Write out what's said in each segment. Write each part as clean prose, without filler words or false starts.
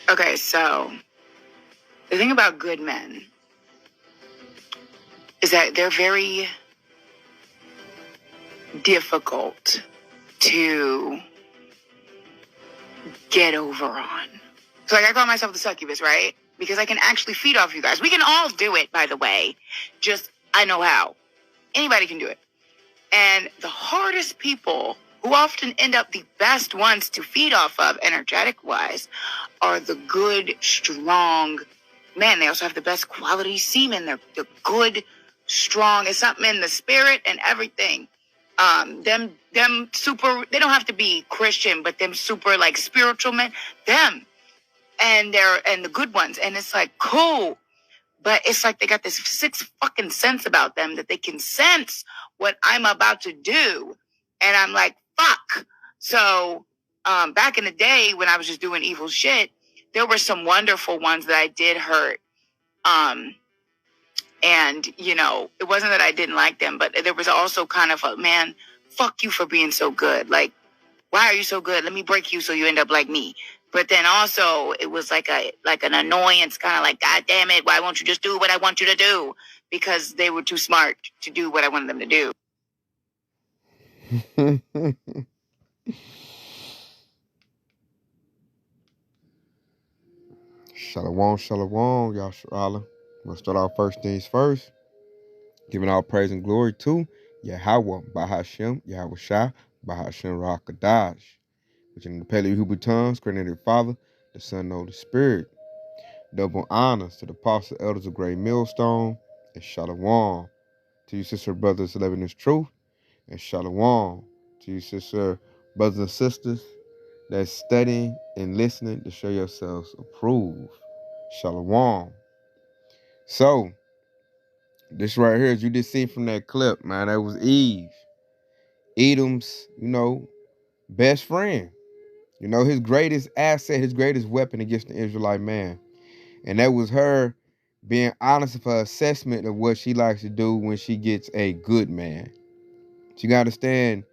Okay, so the thing about good men is that they're very difficult to get over on. So like I call myself the succubus, right? Because I can actually feed off you guys. We can all do it, by the way. Just I know how. Anybody can do it. And the hardest people who often end up the best ones to feed off of energetic wise are the good, strong men. They also have the best quality semen. They're good, strong. It's something in the spirit and everything. Them super, they don't have to be Christian, but them super like spiritual men, them. And the good ones. And it's like, cool. But it's like they got this sixth fucking sense about them that they can sense what I'm about to do. And I'm like, fuck. So back in the day when I was just doing evil shit, there were some wonderful ones that I did hurt. And, you know, it wasn't that I didn't like them, but there was also kind of a, man, fuck you for being so good. Like, why are you so good? Let me break you so you end up like me. But then also it was like an annoyance, kind of like, God damn it, why won't you just do what I want you to do? Because they were too smart to do what I wanted them to do. Shalom, shalom, Yasharala. We'll start off first things first. Giving all praise and glory to Yahweh, Bahashem, Yahweh Shah, Bahashem Rakadash, which in the Paleo Hebrew tongues, created Father, the Son, and the Holy Spirit. Double honors to the apostle elders of Great Millstone, and shalom to you, sister brothers living this truth, and shalom to you, sister brothers and sisters that's studying and listening to show yourselves approved. Shalom. So, this right here, as you just seen from that clip, man, that was Eve. eDUMB's, best friend. His greatest asset, his greatest weapon against the Israelite man. And that was her being honest of her assessment of what she likes to do when she gets a good man. So you gotta understand,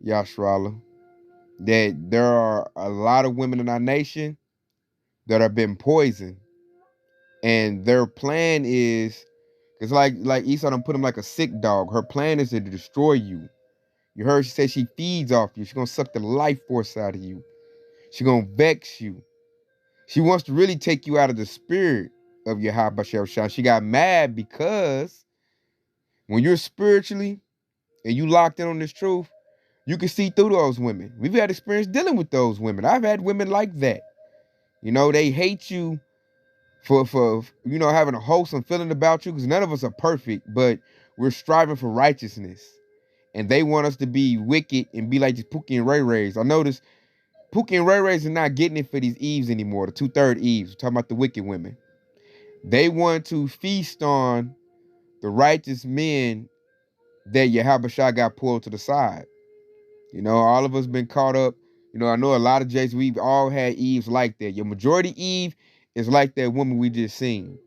Yashrala, that there are a lot of women in our nation that have been poisoned. And their plan is, it's like Esau done put him like a sick dog. Her plan is to destroy you. You heard she said she feeds off you. She's gonna suck the life force out of you. She's gonna vex you. She wants to really take you out of the spirit of your Yahweh Shah. She got mad because when you're spiritually and you locked in on this truth, you can see through those women. We've had experience dealing with those women. I've had women like that. They hate you for having a wholesome feeling about you, because none of us are perfect, but we're striving for righteousness. And they want us to be wicked and be like these Pookie and Ray Rays. I noticed Pookie and Ray Rays are not getting it for these Eves anymore, the 2/3 Eves. We're talking about the wicked women. They want to feast on the righteous men that Yahweh Shah got pulled to the side. All of us been caught up. I know a lot of Jays, we've all had Eves like that. Your majority Eve is like that woman we just seen.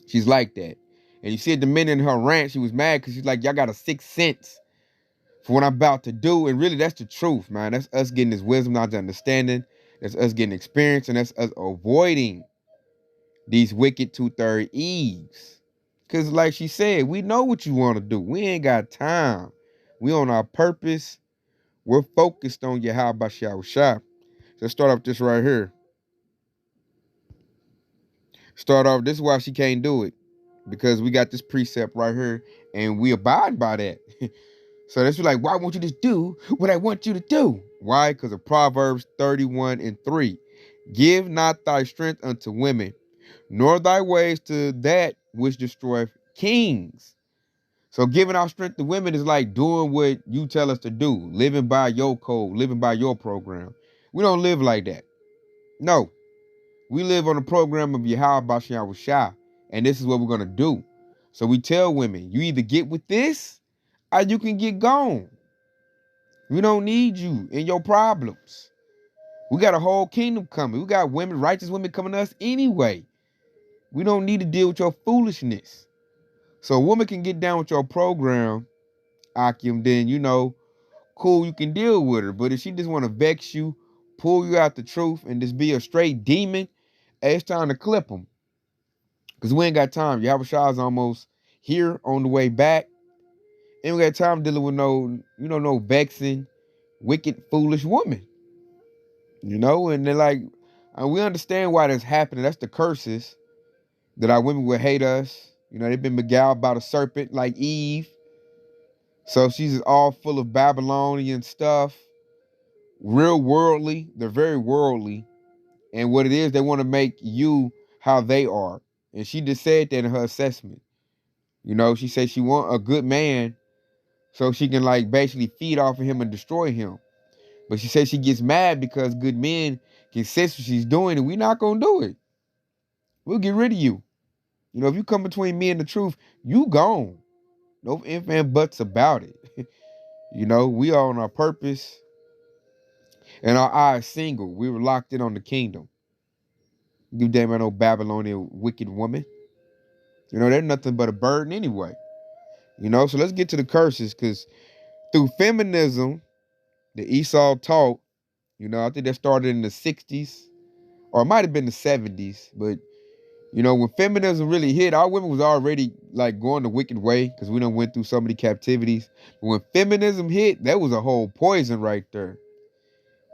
She's like that. And you see at the minute in her rant, she was mad because she's like, y'all got a sixth sense for what I'm about to do. And really, that's the truth, man. That's us getting this wisdom, knowledge, understanding. That's us getting experience, and that's us avoiding these wicked 2/3 Eves. Because like she said, we know what you want to do. We ain't got time. We on our purpose. We're focused on Yahweh Bashar Shah. Let's start off this right here. This is why she can't do it. Because we got this precept right here, and we abide by that. So that's like, why won't you just do what I want you to do? Why? Because of Proverbs 31:3. Give not thy strength unto women, nor thy ways to that which destroyeth kings. So giving our strength to women is like doing what you tell us to do, living by your code, living by your program. We don't live like that. No. We live on the program of Yahweh Bashar Shah, and this is what we're going to do. So we tell women, you either get with this or you can get gone. We don't need you in your problems. We got a whole kingdom coming. We got women, righteous women coming to us anyway. We don't need to deal with your foolishness. So a woman can get down with your program, Akim, then, cool, you can deal with her. But if she just want to vex you, pull you out the truth, and just be a straight demon, Hey, it's time to clip them. Because we ain't got time. Yahushua almost here on the way back. Ain't we got time dealing with no vexing, wicked, foolish woman. And they're like, and we understand why that's happening. That's the curses that our women would hate us. They've been beguiled by the serpent like Eve. So she's all full of Babylonian stuff, real worldly. They're very worldly. And what it is, they want to make you how they are. And she just said that in her assessment. She said she want a good man so she can like basically feed off of him and destroy him. But she said she gets mad because good men can sense what she's doing and we're not going to do it. We'll get rid of you. If you come between me and the truth, you gone. No ifs and buts about it. We are on our purpose and our eyes single. We were locked in on the kingdom. Give damn no Babylonian wicked woman. They're nothing but a burden anyway. So let's get to the curses, because through feminism, the Esau taught, I think that started in the 60s, or it might have been the 70s, but when feminism really hit, our women was already like going the wicked way because we done went through so many captivities. But when feminism hit, that was a whole poison right there.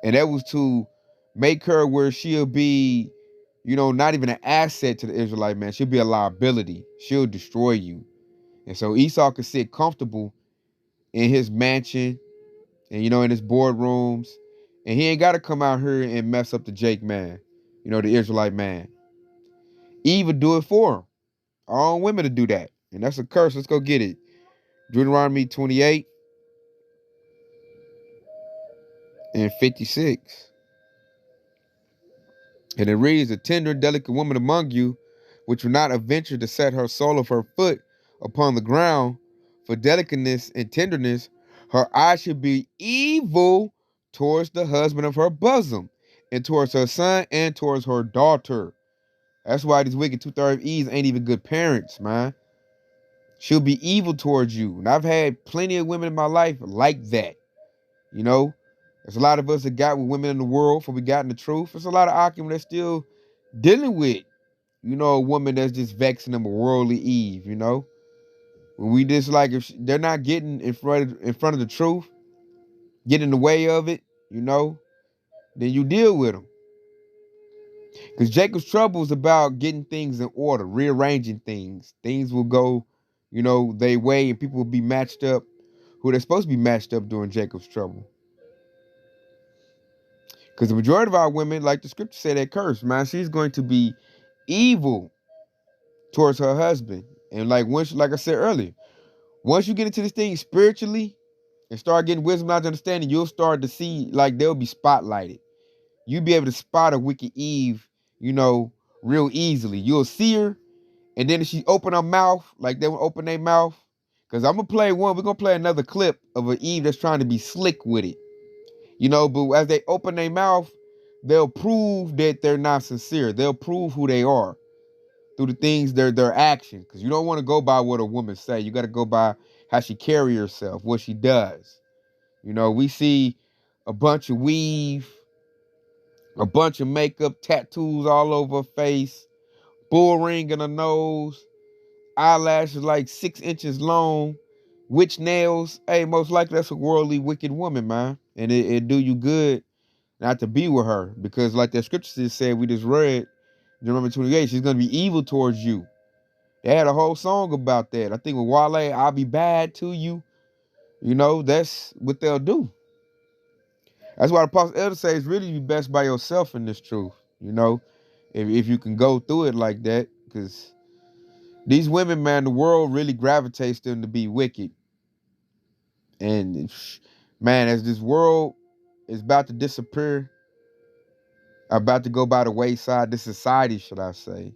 And that was to make her where she'll be, not even an asset to the Israelite man. She'll be a liability. She'll destroy you. And so Esau could sit comfortable in his mansion and, in his boardrooms. And he ain't got to come out here and mess up the Jake man, the Israelite man. Eve would do it for him. Our own women to do that. And that's a curse. Let's go get it. Deuteronomy 28 and 56. And it reads, a tender and delicate woman among you, which will not adventure to set her sole of her foot upon the ground, for delicateness and tenderness, her eye should be evil towards the husband of her bosom, and towards her son, and towards her daughter. That's why these wicked 2/3 Eves ain't even good parents, man. She'll be evil towards you. And I've had plenty of women in my life like that. There's a lot of us that got with women in the world before we got in the truth. There's a lot of argument that's still dealing with, a woman that's just vexing them, a worldly Eve, When we just like, if they're not getting in front of the truth, get in the way of it, then you deal with them. Because Jacob's trouble is about getting things in order, rearranging things. Things will go, their way, and people will be matched up who they're supposed to be matched up during Jacob's trouble. Because the majority of our women, like the scripture said, that curse, man, she's going to be evil towards her husband. And like I said earlier, once you get into this thing spiritually and start getting wisdom, knowledge, understanding, you'll start to see, like, they'll be spotlighted. You'll be able to spot a wicked Eve, real easily. You'll see her, and then if she open her mouth, like they will open their mouth, because I'm going to play one, we're going to play another clip of an Eve that's trying to be slick with it. But as they open their mouth, they'll prove that they're not sincere. They'll prove who they are through the things, their actions. Because you don't want to go by what a woman say. You got to go by how she carry herself, what she does. We see a bunch of weave, a bunch of makeup, tattoos all over her face, bull ring in her nose, eyelashes like 6 inches long, witch nails. Hey, most likely that's a worldly, wicked woman, man. And it do you good not to be with her, because like that scripture just said, we just read, Deuteronomy 28, she's going to be evil towards you. They had a whole song about that. I think with Wale, I'll be bad to you. That's what they'll do. That's why the Apostle Elder says it's really be best by yourself in this truth. If you can go through it like that, because these women, man, the world really gravitates them to be wicked. And man, as this world is about to disappear, about to go by the wayside, this society, should I say,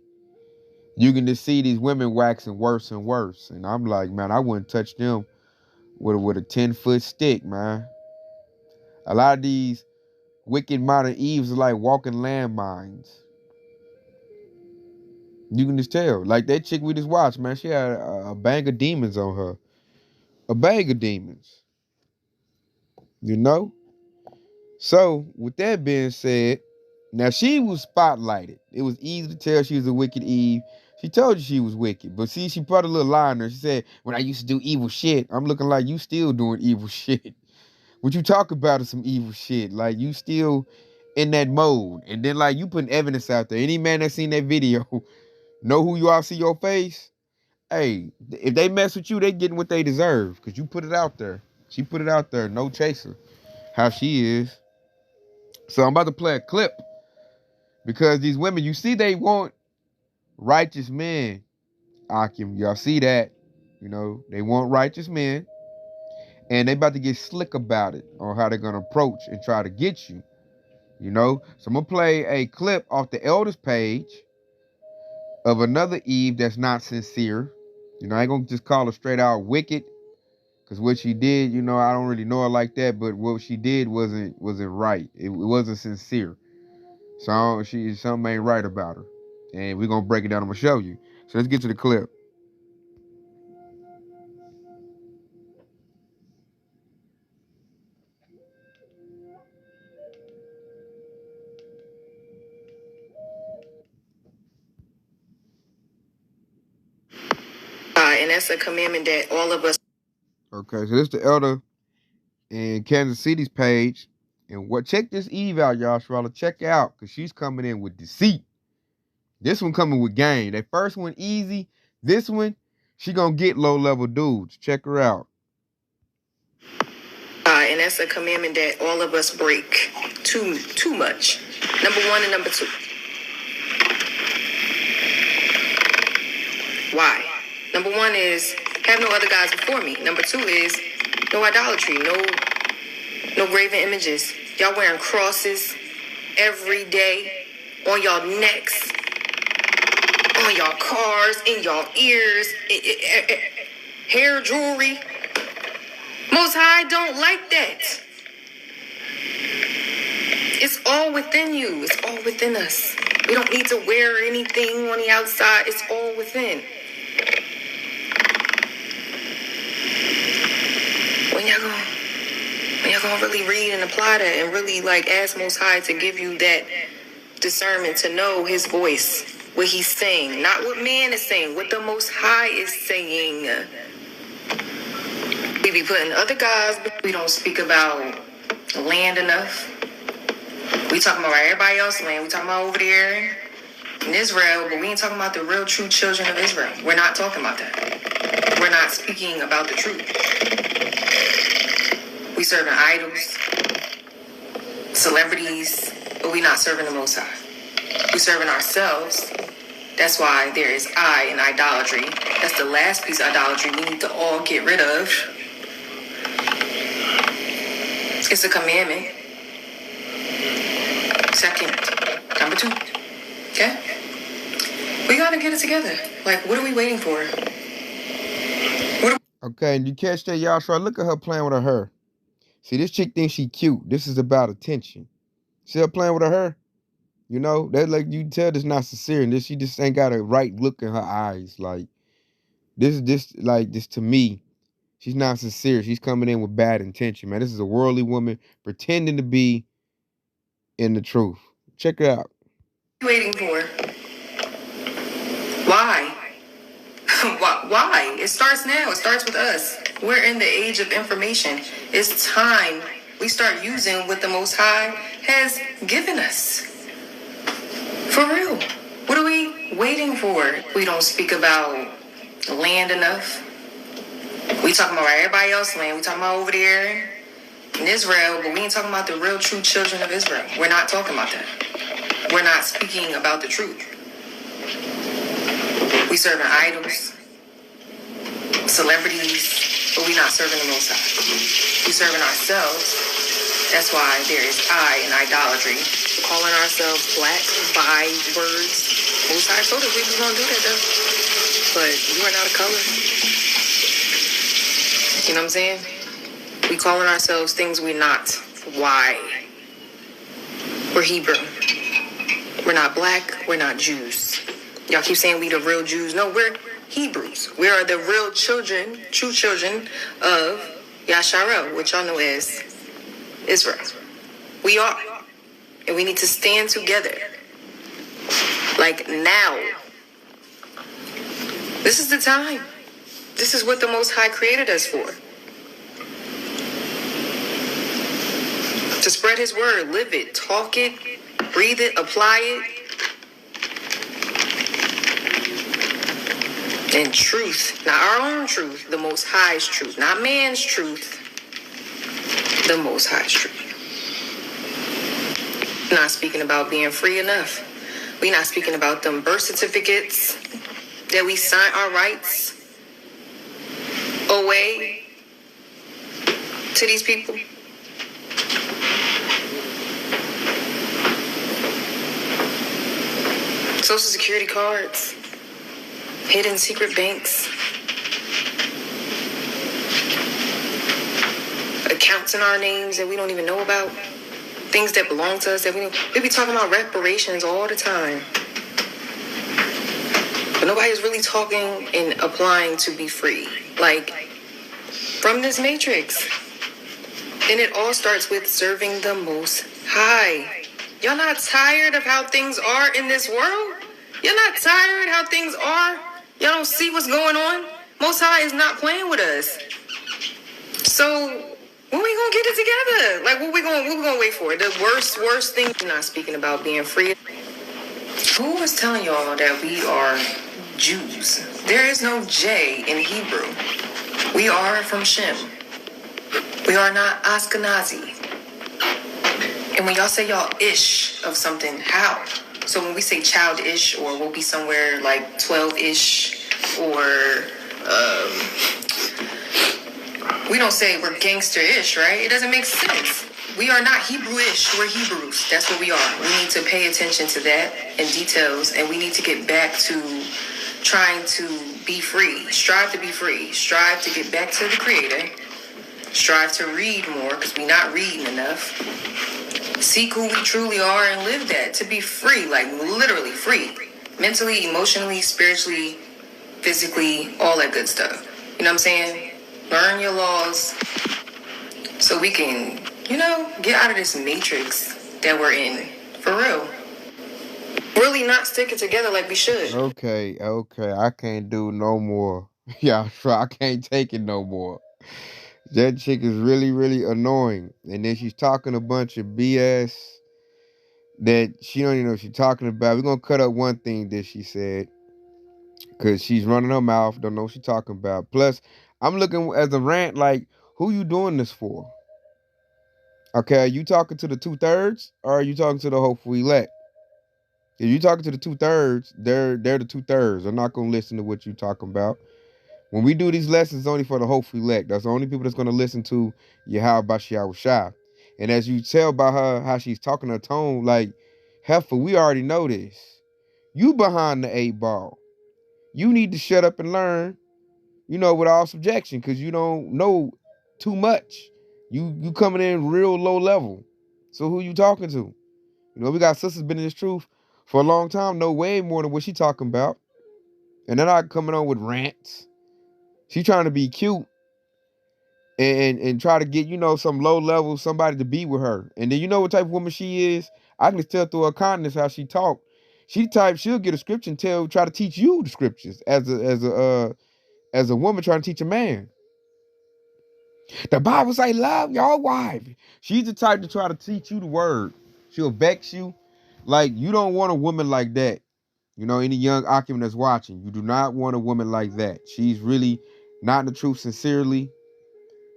you can just see these women waxing worse and worse. And I'm like, man, I wouldn't touch them with a 10-foot stick, man. A lot of these wicked modern Eves are like walking landmines. You can just tell. Like that chick we just watched, man, she had a bang of demons on her. A bang of demons. So, with that being said, Now, she was spotlighted. It was easy to tell she was a wicked Eve. She told you she was wicked. But see, she put a little lie in there. She said, when I used to do evil shit, I'm looking like you still doing evil shit. What you talk about is some evil shit. Like, you still in that mode. And then, like, you putting evidence out there. Any man that seen that video know who you are, see your face. Hey, if they mess with you, they getting what they deserve. Because you put it out there. She put it out there. No chaser. How she is. So I'm about to play a clip. Because these women, you see, they want righteous men. Akim, y'all see that? You know, they want righteous men. And they about to get slick about it on how they're going to approach and try to get you. You know? So I'm going to play a clip off the elders page of another Eve that's not sincere. You know, I ain't going to just call her straight out wicked. Because what she did, you know, I don't really know her like that. But what she did wasn't right. It wasn't sincere. So something ain't right about her. And we're going to break it down. I'm going to show you. So let's get to the clip. And that's a commandment that all of us. Okay, so this is the elder in Kansas City's page. And check this Eve out, y'all. Sharala, check out, because she's coming in with deceit. This one coming with game. That first one easy. This one, she gonna get low-level dudes. Check her out. And that's a commandment that all of us break too much. Number 1 and number 2. Why? Number 1 is have no other gods before me. Number 2 is no idolatry, no graven images. Y'all wearing crosses every day on y'all necks, on y'all cars, in y'all ears, hair jewelry. Most High don't like that. It's all within you. It's all within us. We don't need to wear anything on the outside. It's all within. When y'all gonna really read and apply that and really like ask Most High to give you that discernment to know His voice, what He's saying, not what man is saying, what the Most High is saying. We be putting other gods, but we don't speak about land enough. We talking about everybody else's land. We talking about over there in Israel, but we ain't talking about the real true children of Israel. We're not talking about that. We're not speaking about the truth. We serving idols, celebrities, but we not serving the Most High. We serving ourselves. That's why there is I in idolatry. That's the last piece of idolatry we need to all get rid of. It's a commandment. Second, number 2. Okay? We gotta get it together. Like, what are we waiting for? Okay, and you catch that, y'all? So look at her playing with her hair. See, this chick thinks she cute. This is about attention. See her playing with her hair? You know, that like you can tell this not sincere, and she just ain't got a right look in her eyes. Like this to me, she's not sincere. She's coming in with bad intention, man. This is a worldly woman pretending to be in the truth. Check it out. Waiting for? Why? Why? It starts now. It starts with us. We're in the age of information. It's time we start using what the Most High has given us. For real. What are we waiting for? We don't speak about land enough. We talking about everybody else's land. We talking about over there in Israel, but we ain't talking about the real true children of Israel. We're not talking about that. We're not speaking about the truth. We serving idols, celebrities, but we not serving the Most High. We serving ourselves. That's why there is I in idolatry. Calling ourselves black by words. Most High told us we was gonna do that though. But you are not a color. You know what I'm saying? We calling ourselves things we're not. Why? We're Hebrew. We're not black. We're not Jews. Y'all keep saying we the real Jews. No, we're Hebrews. We are the real children, true children of Yasharel, which y'all know as Israel. We are. And we need to stand together. Like now. This is the time. This is what the Most High created us for. To spread his word, live it, talk it, breathe it, apply it. And truth, not our own truth, the Most High's truth, not man's truth, the Most High's truth. Not speaking about being free enough. We not speaking about them birth certificates that we sign our rights away to these people. Social Security cards, hidden secret banks, accounts in our names that we don't even know about, things that belong to us that we be talking about reparations all the time. But nobody's really talking and applying to be free. Like, from this matrix. And it all starts with serving the Most High. Y'all not tired of how things are in this world? You're not tired how things are? Y'all don't see what's going on? Most High is not playing with us. So when we gonna get it together? Like what we gonna wait for? The worst thing. I'm not speaking about being free. Who was telling y'all that we are Jews? There is no J in Hebrew. We are from Shem. We are not Ashkenazi. And when y'all say y'all ish of something, how? So when we say childish, or we'll be somewhere like 12-ish, or we don't say we're gangster-ish, right? It doesn't make sense. We are not Hebrew-ish. We're Hebrews. That's what we are. We need to pay attention to that and details, and we need to get back to trying to be free. Strive to be free. Strive to get back to the Creator. Strive to read more, because we're not reading enough. Seek who we truly are and live that. To be free, like literally free. Mentally, emotionally, spiritually, physically, all that good stuff. You know what I'm saying? Learn your laws so we can, get out of this matrix that we're in. For real. Really not sticking together like we should. Okay. I can't do no more. Yeah, I can't take it no more. That chick is really, really annoying. And then she's talking a bunch of BS that she don't even know what she's talking about. We're going to cut up one thing that she said, because she's running her mouth, don't know what she's talking about. Plus, I'm looking as a rant like, who you doing this for? Okay, are you talking to the 2/3 or are you talking to the hopeful elect? If you talking to the 2/3, they're the 2/3. They're not going to listen to what you talking about. When we do these lessons, only for the hopeful elect. That's the only people that's going to listen to Yahweh Bashiach Shai. And as you tell by her how she's talking, her tone, like, heifer, we already know this. You behind the 8 ball. You need to shut up and learn, with all subjection, because you don't know too much. You coming in real low level. So who you talking to? We got sisters been in this truth for a long time, know way more than what she talking about. And they're not coming on with rants. She trying to be cute and try to get, some low level somebody to be with her. And then you know what type of woman she is? I can just tell through her kindness how she talk. She'll get a scripture and try to teach you the scriptures as a woman trying to teach a man. The Bible say love your wife. She's the type to try to teach you the word. She'll vex you. Like, you don't want a woman like that. Any young occupant that's watching, you do not want a woman like that. She's really not in the truth sincerely.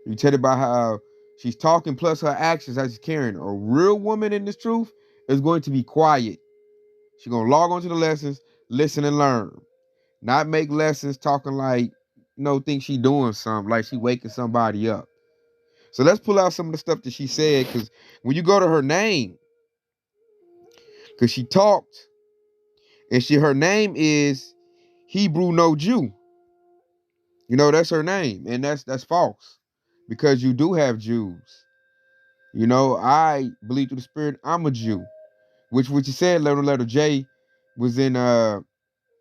You tell it by how she's talking plus her actions as she's carrying. A real woman in this truth is going to be quiet. She's going to log on to the lessons, listen and learn. Not make lessons talking like, think she doing something, like she waking somebody up. So let's pull out some of the stuff that she said, because when you go to her name, because she talked, and her name is Hebrew no Jew. That's her name, and that's false, because you do have Jews. I believe through the Spirit I'm a Jew, which what you said, letter J was in the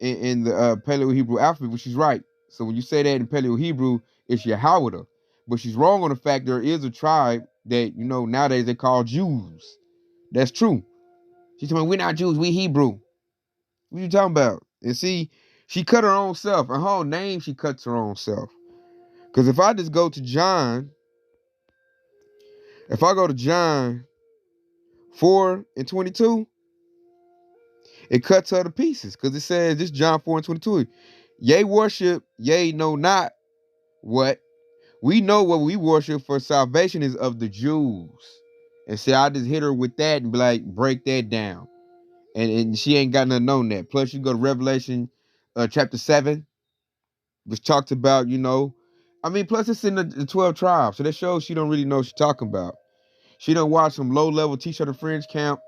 Paleo Hebrew alphabet, which is right. So when you say that in Paleo Hebrew, it's Yahweh. But she's wrong on the fact there is a tribe that, nowadays they call Jews. That's true. She's talking, we're not Jews, we Hebrew. What you talking about? And see, she cut her own self. Her whole name, she cuts her own self. Because if I just go to John, if I go to John 4:22, it cuts her to pieces. Because it says, this John 4:22, ye worship, ye know not what. We know what we worship, for salvation is of the Jews. And see, I just hit her with that and be like, break that down. And she ain't got nothing on that. Plus, you go to Revelation chapter 7, which talks about, plus it's in the 12 tribes. So that shows she don't really know what she's talking about. She done watch some low-level T-shirt and fringe camp.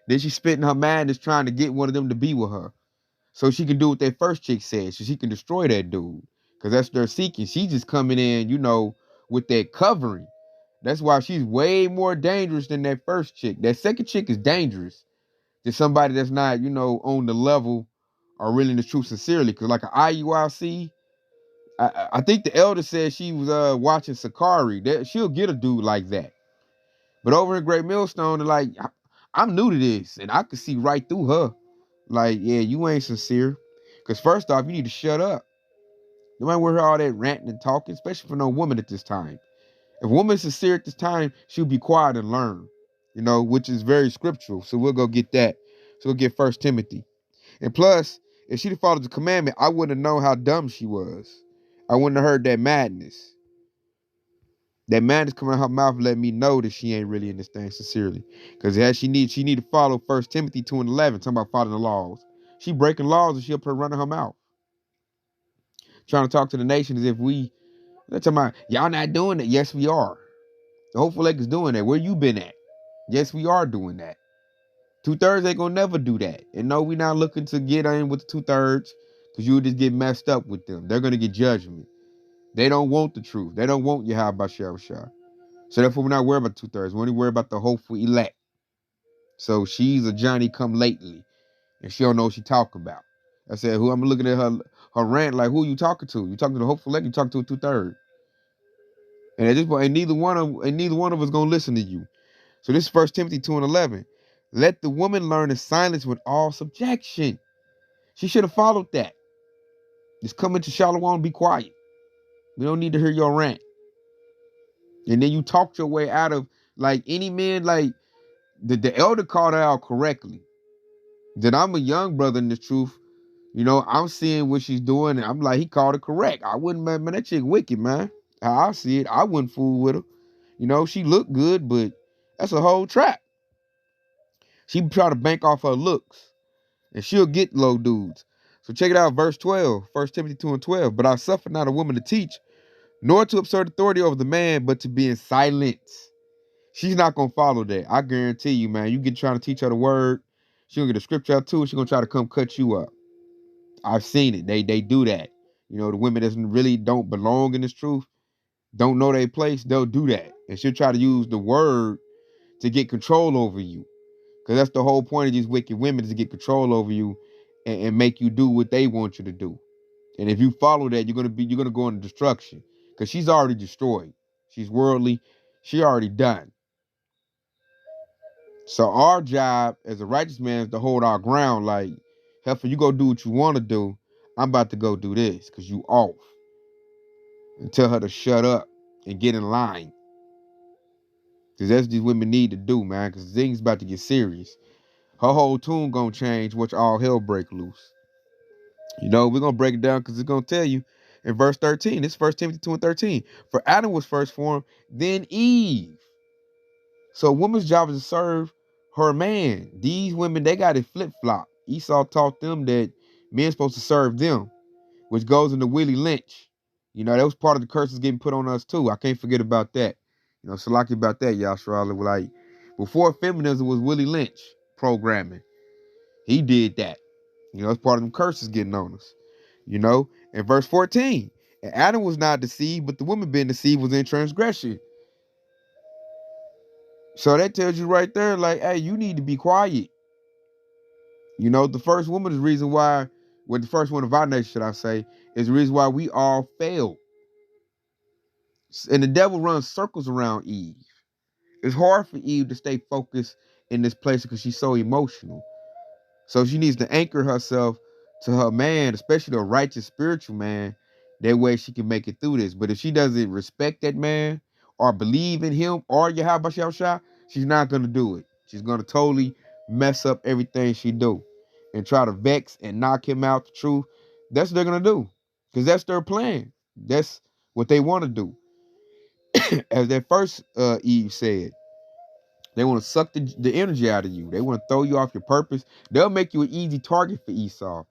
Then she spitting her madness trying to get one of them to be with her. So she can do what that first chick said. So she can destroy that dude. Because that's what they're seeking. She's just coming in, with that covering. That's why she's way more dangerous than that first chick. That second chick is dangerous. Just somebody that's not, on the level or really in the truth sincerely. Because like an IUIC, I think the elder said she was watching Sakari. She'll get a dude like that. But over in Great Millstone, they're like, I'm new to this. And I could see right through her. Like, yeah, you ain't sincere. Because first off, you need to shut up. You might hear all that ranting and talking, especially for no woman at this time. If a woman's sincere at this time, she'll be quiet and learn, which is very scriptural. So we'll go get that. So we'll get 1 Timothy. And plus, if she'd have followed the commandment, I wouldn't have known how dumb she was. I wouldn't have heard that madness. That madness coming out her mouth let me know that she ain't really in this thing sincerely. Because she need to follow 1 Timothy 2:11, talking about following the laws. She breaking laws and she up here running her mouth. Trying to talk to the nation as if they're talking about, y'all not doing it. Yes, we are. The Hopeful Lake is doing that. Where you been at? Yes, we are doing that. 2/3 ain't gonna never do that. And no, we not looking to get in with the 2/3 because you would just get messed up with them. They're gonna get judgment. They don't want the truth. They don't want Yahweh Shah. So therefore, we're not worried about 2/3. We're only worried about the hopeful elect. So she's a Johnny come lately, and she don't know what she talking about. I said, who I'm looking at her rant like, who you talking to? You talking to the hopeful elect? You talking to a 2/3? And at this point, neither one of us gonna listen to you. So this is 1 Timothy 2:11. Let the woman learn in silence with all subjection. She should have followed that. Just come into Shalom and be quiet. We don't need to hear your rant. And then you talked your way out of, like, any man, like the elder called her out correctly. That I'm a young brother in the truth. I'm seeing what she's doing, and I'm like, he called it correct. I wouldn't, man, that chick wicked, man. How I see it, I wouldn't fool with her. She looked good, but that's a whole trap. She try to bank off her looks, and she'll get low dudes. So check it out, verse 12, 1 Timothy 2:12. But I suffer not a woman to teach, nor to assert authority over the man, but to be in silence. She's not going to follow that. I guarantee you, man. You get trying to teach her the word, she'll get the scripture out too, she's going to try to come cut you up. I've seen it. They do that. The women that really don't belong in this truth, don't know their place, they'll do that. And she'll try to use the word to get control over you. Because that's the whole point of these wicked women, is to get control over you and make you do what they want you to do. And if you follow that, you're gonna go into destruction. Because she's already destroyed. She's worldly. She already done. So our job as a righteous man is to hold our ground. Like, Heifer, you go do what you want to do. I'm about to go do this because you off. And tell her to shut up and get in line. Because that's what these women need to do, man. Because things about to get serious. Her whole tune gonna change, watch all hell break loose. We're gonna break it down because it's gonna tell you in verse 13. This is 1 Timothy 2:13. For Adam was first formed, then Eve. So a woman's job is to serve her man. These women, they got it flip-flop. Esau taught them that men's supposed to serve them, which goes into Willie Lynch. That was part of the curses getting put on us too. I can't forget about that. Salaki about that, Yashra. Like, before feminism was Willie Lynch programming. He did that. It's part of them curses getting on us. In verse 14, and Adam was not deceived, but the woman being deceived was in transgression. So that tells you right there, like, hey, you need to be quiet. The first woman is the reason why, the first one of our nation, should I say, is the reason why we all failed. And the devil runs circles around Eve. It's hard for Eve to stay focused in this place because she's so emotional. So she needs to anchor herself to her man, especially a righteous spiritual man. That way she can make it through this. But if she doesn't respect that man or believe in him or Yahweh Shah, she's not gonna do it. She's gonna totally mess up everything she do and try to vex and knock him out the truth. That's what they're gonna do. Because that's their plan. That's what they want to do. As that first Eve said. They want to suck the energy out of you. They want to throw you off your purpose. They'll make you an easy target for Esau.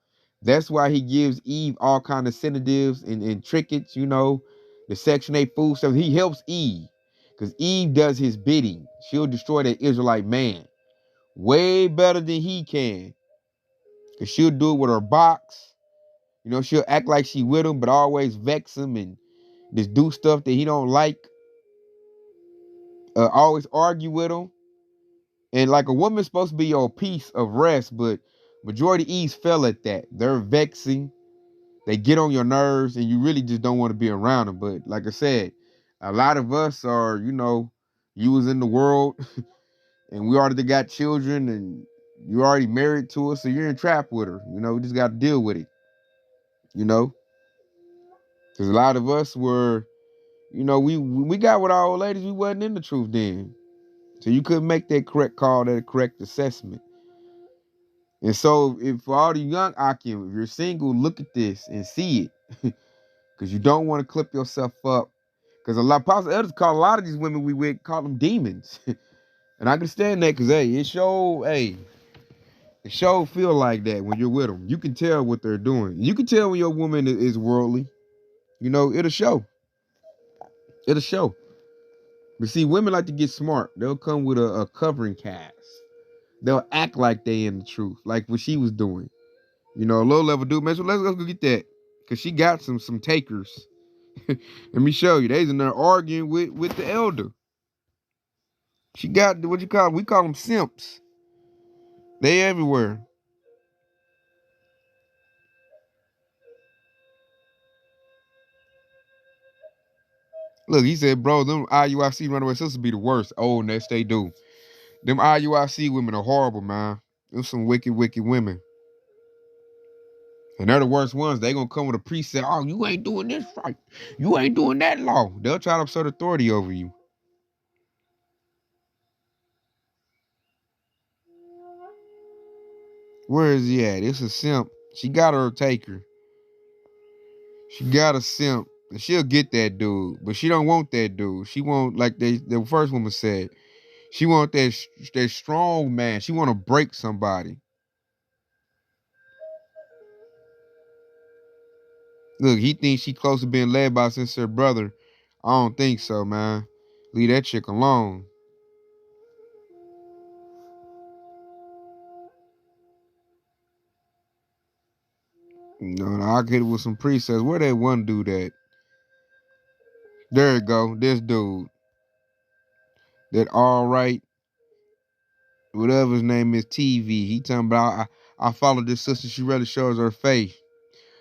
That's why he gives Eve all kind of sedatives and trinkets, the Section 8 food stuff. He helps Eve because Eve does his bidding. She'll destroy that Israelite man way better than he can because she'll do it with her box. She'll act like she with him, but always vex him and just do stuff that he don't like. Always argue with him. And like a woman's supposed to be your piece of rest, but majority Eves fell at that. They're vexing. They get on your nerves, and you really just don't want to be around them. But like I said, a lot of us are, you was in the world, and we already got children, and you already married to us, so you're in trap with her. We just got to deal with it. Because a lot of us were, we got with our old ladies, we wasn't in the truth then. So you couldn't make that correct call, that correct assessment. And so, if for all the young Akim, if you're single, look at this and see it, because you don't want to clip yourself up. Because a lot, Apostle Elders call a lot of these women we with, call them demons, and I can stand that because it sure feel like that when you're with them. You can tell what they're doing. You can tell when your woman is worldly. It'll show. It'll show. But see, women like to get smart. They'll come with a covering cast. They'll act like they in the truth, like what she was doing. Low level dude, man. So let's go get that. Cause she got some takers. Let me show you. They's in there arguing with the elder. She got what you call, we call them simps. They everywhere. Look, he said, bro, them IUIC runaway sisters be the worst. Oh, yes, they do. Them IUIC women are horrible, man. Them some wicked, wicked women. And they're the worst ones. They gonna come with a precept. Oh, you ain't doing this right. You ain't doing that law. They'll try to assert authority over you. Where is he at? It's a simp. She got her taker. She got a simp. And she'll get that dude. But she don't want that dude. She want, like the first woman said, she want that strong man. She want to break somebody. Look, he thinks she close to being led by a sincere brother. I don't think so, man. Leave that chick alone. I get it with some precepts. Where that one dude at? There you go. This dude. That all right, whatever his name is, TV. He talking about, I followed this sister. She really shows her faith.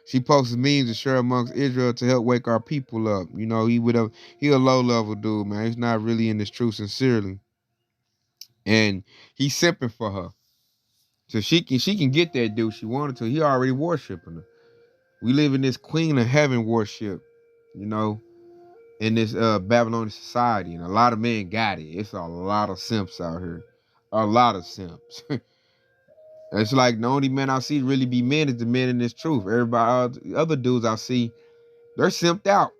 She posts memes to share amongst Israel to help wake our people up. He a low level dude, man. He's not really in this truth sincerely. And he's simping for her. So she can get that dude she wanted to. He already worshiping her. We live in this queen of heaven worship, in this Babylonian society. And a lot of men got it. It's a lot of simps out here. A lot of simps. It's like the only men I see really be men is the men in this truth. Everybody, other dudes I see, they're simped out.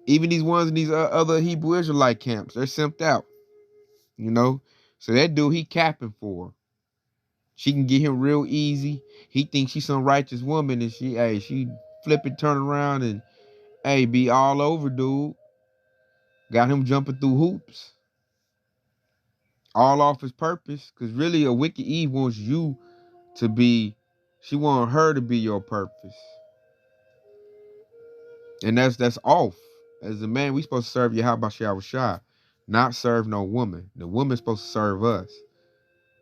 Even these ones in these other Hebrew Israelite camps, they're simped out. So that dude, he capping for her. She can get him real easy. He thinks she's some righteous woman, and she flip it, turn around, and be all over, dude. Got him jumping through hoops. All off his purpose. Because really, a wicked Eve wants you to be, she wants her to be your purpose. And that's off. As a man, we supposed to serve Yahweh Shah, not serve no woman. The woman's supposed to serve us.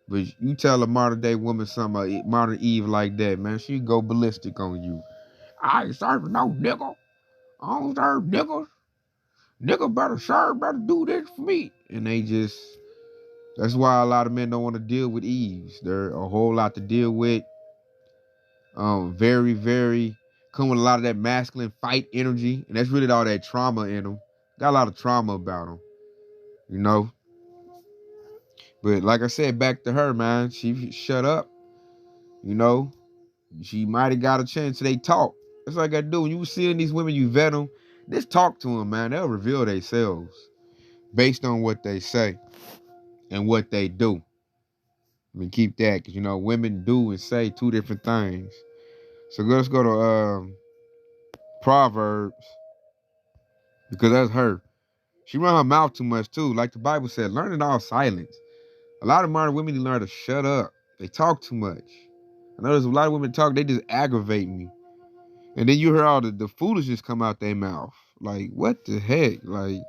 But you tell a modern day woman something, modern Eve like that, man, she go ballistic on you. I ain't serving no nigga. I don't serve niggas. nigga better serve, better do this for me. And that's why a lot of men don't want to deal with Eves. There are a whole lot to deal with. Very, very, come with a lot of that masculine fight energy. And that's really all that trauma in them. Got a lot of trauma about them, you know. But like I said, back to her, man. She shut up, you know. She might have got a chance. They talk. That's what I got to do. When you seeing these women, you vet them. Just talk to them, man. They'll reveal themselves based on what they say and what they do. I mean, keep that, because, you know, women do and say two different things. So let's go to Proverbs, because that's her. She run her mouth too much, too. Like the Bible said, learn it all silence. A lot of modern women need to learn to shut up. They talk too much. I know there's a lot of women talk, they just aggravate me. And then you hear all the foolishness come out their mouth. Like, what the heck? Like,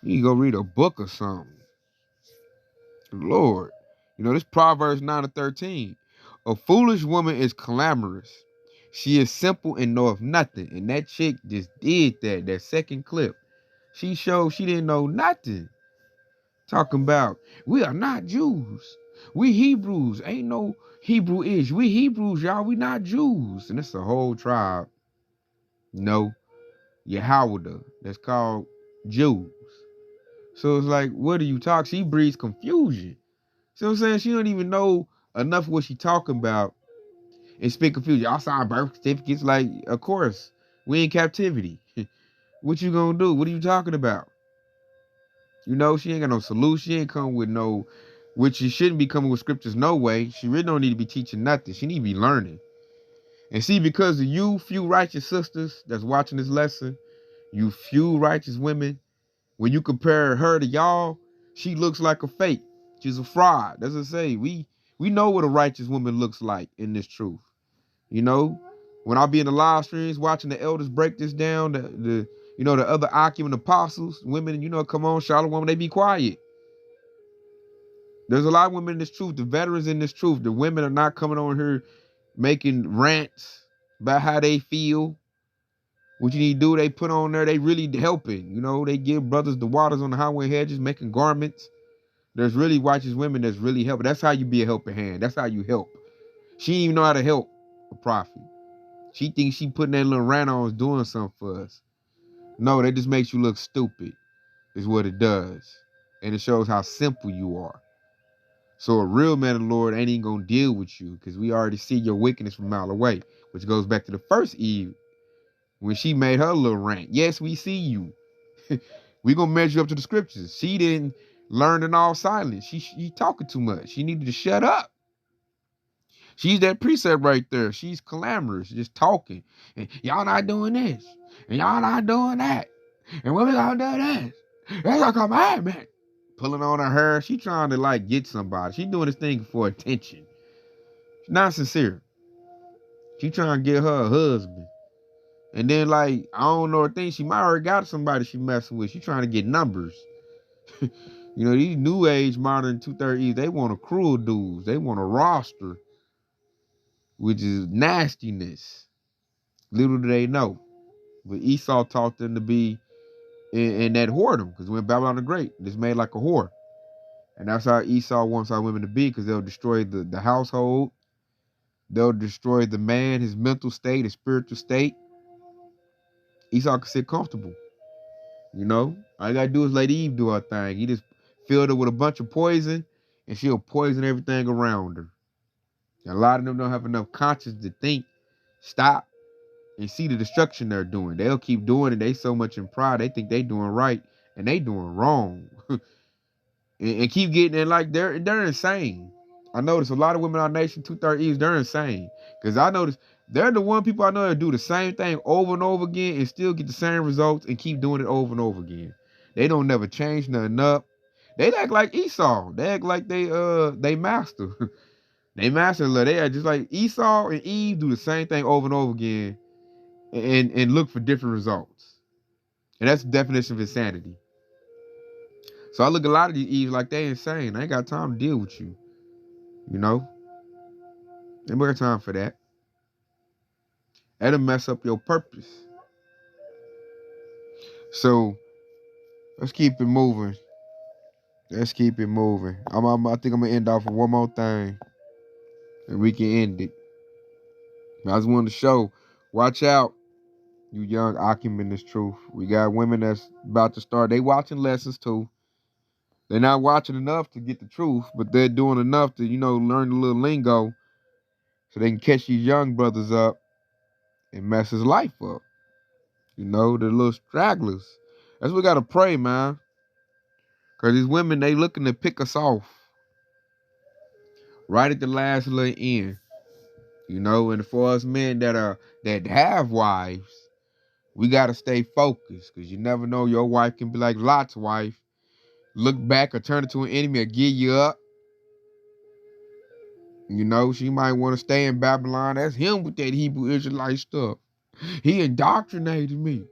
you need to go read a book or something. Lord. You know, this Proverbs 9-13. A foolish woman is clamorous. She is simple and knoweth nothing. And that chick just did that second clip. She showed she didn't know nothing. Talking about, we are not Jews. We Hebrews. Ain't no Hebrew-ish. We Hebrews, y'all. We not Jews. And it's a whole tribe. No. Yahweh. That's called Jews. So it's like, what are you talking? She breeds confusion. See what I'm saying? She don't even know enough of what she talking about and speak confusion. Y'all sign birth certificates. Like, of course, we in captivity. What you gonna do? What are you talking about? You know, she ain't got no solution. She ain't come with no, which she shouldn't be coming with scriptures no way. She really don't need to be teaching nothing. She need to be learning. And see, because of you few righteous sisters that's watching this lesson, you few righteous women, when you compare her to y'all, she looks like a fake. She's a fraud. That's what I say. We know what a righteous woman looks like in this truth. You know, when I be in the live streams watching the elders break this down, the you know, the other Akim and apostles, women, you know, come on, Charlotte woman, they be quiet. There's a lot of women in this truth, the veterans in this truth. The women are not coming on here making rants about how they feel. What you need to do, they put on there, they really helping. You know, they give brothers the waters on the highway hedges, making garments. There's really righteous women that's really helping. That's how you be a helping hand. That's how you help. She didn't even know how to help a prophet. She thinks she putting that little rant on is doing something for us. No, that just makes you look stupid, is what it does. And it shows how simple you are. So a real man of the Lord ain't even gonna deal with you, because we already see your wickedness from a mile away, which goes back to the first Eve when she made her little rant. Yes, we see you. We gonna measure up to the scriptures. She didn't learn in all silence. She talking too much. She needed to shut up. She's that precept right there. She's clamorous, just talking. And y'all not doing this. And y'all not doing that. And when we gonna do this? That's a commandment. Pulling on her hair. She trying to like get somebody. She doing this thing for attention. She's not sincere. She trying to get her a husband. And then like, I don't know her thing. She might already got somebody she messing with. She trying to get numbers. You know, these new age modern 230s, they want accrual dudes. They want a roster, which is nastiness. Little do they know. But Esau taught them to be in that whoredom, because when Babylon the Great, it's made like a whore. And that's how Esau wants our women to be, because they'll destroy the household. They'll destroy the man, his mental state, his spiritual state. Esau can sit comfortable. You know? All you gotta do is let Eve do her thing. He just filled her with a bunch of poison, and she'll poison everything around her. And a lot of them don't have enough conscience to think, stop, and see the destruction they're doing. They'll keep doing it. They so much in pride, they think they doing right, and they doing wrong. and keep getting it, like they're insane. I notice a lot of women in our nation, 230s, they're insane. Because I notice they're the one people I know that do the same thing over and over again and still get the same results and keep doing it over and over again. They don't never change nothing up. They act like Esau. They act like they master. They master. They are just like Esau and Eve do the same thing over and over again and look for different results. And that's the definition of insanity. So I look at a lot of these Eves like they insane. I ain't got time to deal with you. You know? Ain't got time for that. That'll mess up your purpose. So let's keep it moving. Let's keep it moving. I think I'm gonna end off with one more thing, and we can end it. I just wanted to show. Watch out, you young Akim in this truth. We got women that's about to start. They watching lessons too. They're not watching enough to get the truth, but they're doing enough to, learn a little lingo so they can catch these young brothers up and mess his life up. The little stragglers. That's what we gotta pray, man. Cause these women, they looking to pick us off right at the last little end. And for us men that have wives, we gotta stay focused. Cause you never know, your wife can be like Lot's wife. Look back or turn it to an enemy or give you up. She might want to stay in Babylon. That's him with that Hebrew Israelite stuff. He indoctrinated me.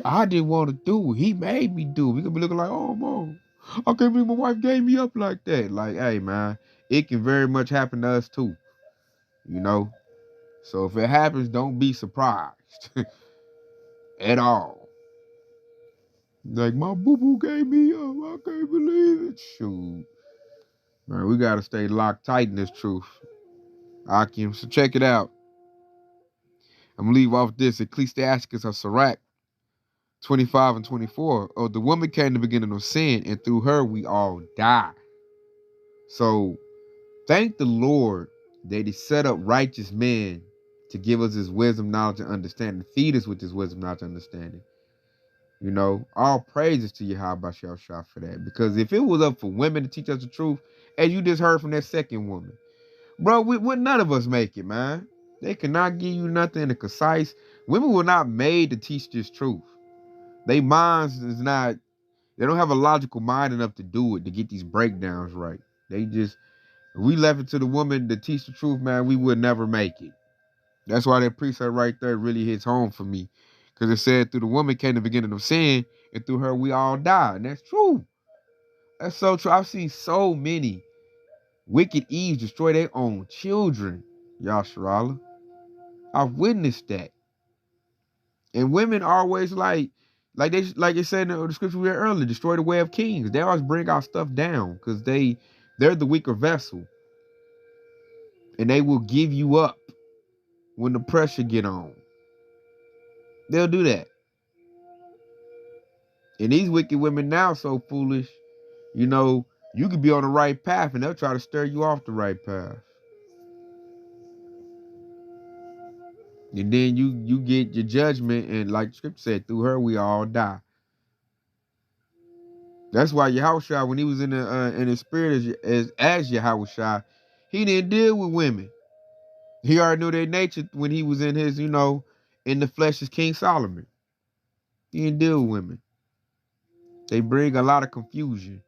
I didn't want to do it. He made me do it. We could be looking like, oh, mom, I can't believe my wife gave me up like that. Like, hey, man, it can very much happen to us too. So if it happens, don't be surprised at all. Like, my boo-boo gave me up. I can't believe it. Shoot. Man, we got to stay locked tight in this truth. Akim. So check it out. I'm going to leave off this. Ecclesiasticus of Sirach 25 and 24. Oh, the woman came in the beginning of sin, and through her we all die. So thank the Lord that he set up righteous men to give us his wisdom, knowledge, and understanding. Feed us with his wisdom, knowledge, and understanding. All praises to Yahweh Shah for that. Because if it was up for women to teach us the truth, as you just heard from that second woman, bro, would none of us make it, man. They cannot give you nothing in a concise. Women were not made to teach this truth. They minds is not, they don't have a logical mind enough to do it, to get these breakdowns right. They just, if we left it to the woman to teach the truth, man, we would never make it. That's why that precept right there really hits home for me. Because it said through the woman came the beginning of sin, and through her we all die. And that's true. That's so true. I've seen so many wicked Eves destroy their own children, Yasharala. I've witnessed that. And women always like it said in the scripture we read earlier, destroy the way of kings. They always bring our stuff down because they're the weaker vessel. And they will give you up when the pressure get on. They'll do that. And these wicked women now so foolish, you could be on the right path and they'll try to stir you off the right path. And then you get your judgment, and like the scripture said, through her we all die. That's why Yahushua, when he was in the spirit as Yahushua, he didn't deal with women. He already knew their nature when he was in his, in the flesh as King Solomon. He didn't deal with women. They bring a lot of confusion.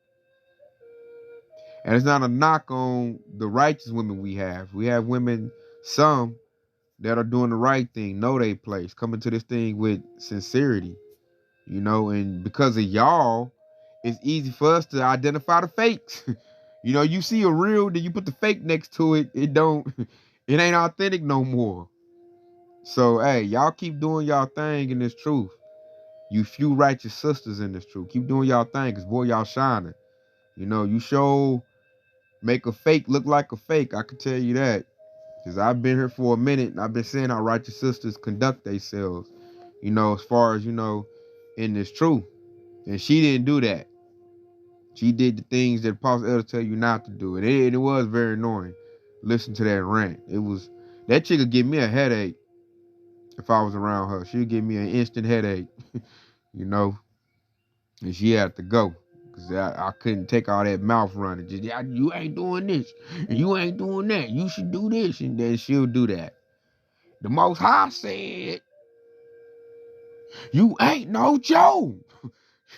And it's not a knock on the righteous women we have. We have women, some, that are doing the right thing, know their place, coming to this thing with sincerity, and because of y'all, it's easy for us to identify the fakes. You see a real, then you put the fake next to it, it ain't authentic no more. So, hey, y'all keep doing y'all thing in this truth. You few righteous sisters in this truth. Keep doing y'all thing, because boy, y'all shining. You show make a fake look like a fake. I can tell you that. Because I've been here for a minute, and I've been seeing how righteous sisters conduct themselves, as far as, in this truth. And she didn't do that. She did the things that Apostle Elder tell you not to do. And it was very annoying. Listen to that rant. That chick would give me a headache if I was around her. She'd give me an instant headache, And she had to go. Because I couldn't take all that mouth running. Just, you ain't doing this. And you ain't doing that. You should do this. And then she'll do that. The Most High said, you ain't no Joe.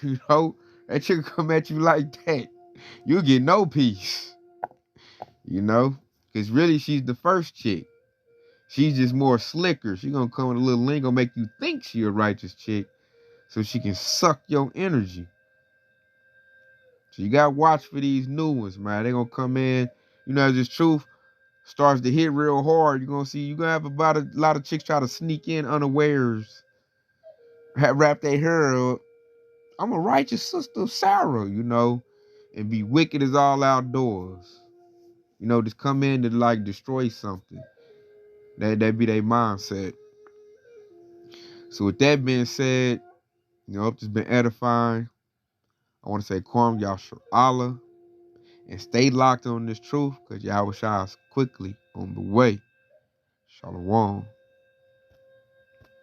That chick come at you like that. You'll get no peace. Because really she's the first chick. She's just more slicker. She's going to come with a little lingo, make you think she a righteous chick so she can suck your energy. So you got to watch for these new ones, man. They're going to come in, as this truth starts to hit real hard. You're going to have about a lot of chicks try to sneak in unawares, wrap their hair up, I'm a righteous sister of Sarah, you know, and be wicked as all outdoors. You know, just come in to like destroy something. That be their mindset. So with that being said, you know, hope this been edifying. I want to say Kwam Yashar Allah and stay locked on this truth because Yahweh Shai is quickly on the way. Shalom.